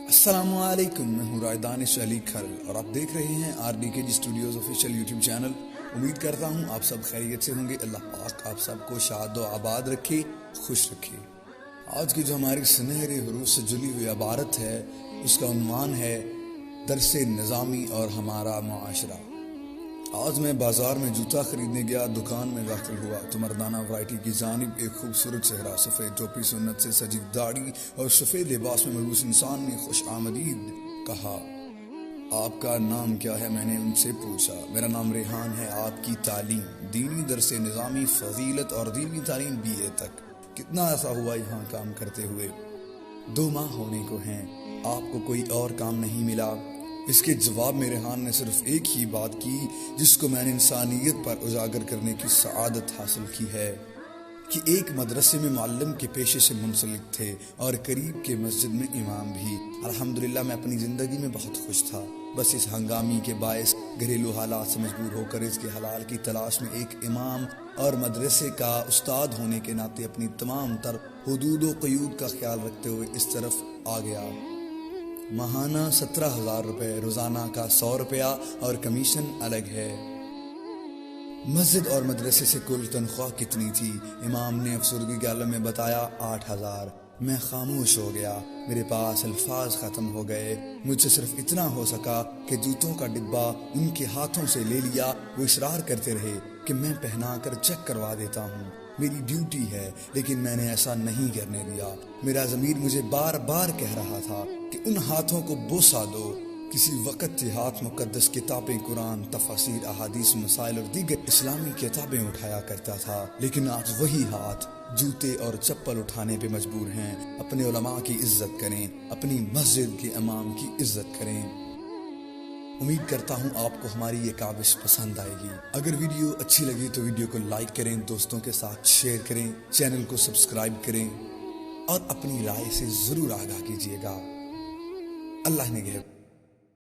السلام علیکم، میں ہوں دانش علی کھل اور آپ دیکھ رہے ہیں RDK studios official YouTube channel. امید کرتا ہوں آپ سب خیریت سے ہوں گے۔ اللہ پاک آپ سب کو شاد و آباد رکھے، خوش رکھے۔ آج کی جو ہماری سنہرے حروف سے جلی ہوئی عبارت ہے، اس کا عنوان ہے درس نظامی اور ہمارا معاشرہ۔ آج میں بازار میں جوتا خریدنے گیا، دکان میں داخل ہوا تو مردانہ ورائٹی کی جانب ایک خوبصورت چہرہ، سفید ٹوپی، سنت سے سجی داڑھی اور سفید لباس میں ملبوس انسان نے خوش آمدید کہا۔ آپ کا نام کیا ہے؟ میں نے ان سے پوچھا۔ میرا نام ریحان ہے۔ آپ کی تعلیم؟ دینی درس نظامی، فضیلت اور دینی تعلیم BA تک۔ کتنا عرصہ ہوا یہاں کام کرتے ہوئے؟ 2 ماہ ہونے کو ہیں۔ آپ کو کوئی اور کام نہیں ملا؟ اس کے جواب میں ریحان نے صرف ایک ہی بات کی جس کو میں نے انسانیت پر اجاگر کرنے کی سعادت حاصل کی ہے کہ ایک مدرسے میں معلم کے پیشے سے منسلک تھے اور قریب کے مسجد میں امام بھی۔ الحمدللہ میں اپنی زندگی میں بہت خوش تھا، بس اس ہنگامی کے باعث گھریلو حالات سے مجبور ہو کر اس کے حلال کی تلاش میں ایک امام اور مدرسے کا استاد ہونے کے ناطے اپنی تمام تر حدود و قیود کا خیال رکھتے ہوئے اس طرف آ گیا۔ ماہانہ 17,000 روپے، روزانہ کا 100 روپیہ اور کمیشن الگ ہے۔ مسجد اور مدرسے سے کل تنخواہ کتنی تھی؟ امام نے افسردگی کے عالم میں بتایا 8,000۔ میں خاموش ہو گیا، میرے پاس الفاظ ختم ہو گئے۔ مجھ سے صرف اتنا ہو سکا کہ جوتوں کا ڈبہ ان کے ہاتھوں سے لے لیا۔ وہ اصرار کرتے رہے کہ میں پہنا کر چیک کروا دیتا ہوں، میری ڈیوٹی ہے، لیکن میں نے ایسا نہیں کرنے دیا۔ میرا ضمیر مجھے بار بار کہہ رہا تھا کہ ان ہاتھوں کو بوسہ دو۔ کسی وقت یہ ہاتھ مقدس کتابیں، قرآن، تفاسیر، احادیث، مسائل اور دیگر اسلامی کتابیں اٹھایا کرتا تھا، لیکن آج وہی ہاتھ جوتے اور چپل اٹھانے پہ مجبور ہیں۔ اپنے علماء کی عزت کریں، اپنی مسجد کے امام کی عزت کریں۔ امید کرتا ہوں آپ کو ہماری یہ کاوش پسند آئے گی۔ اگر ویڈیو اچھی لگی تو ویڈیو کو لائک کریں، دوستوں کے ساتھ شیئر کریں، چینل کو سبسکرائب کریں اور اپنی رائے سے ضرور آگاہ کیجیے گا۔ اللہ نگہبان۔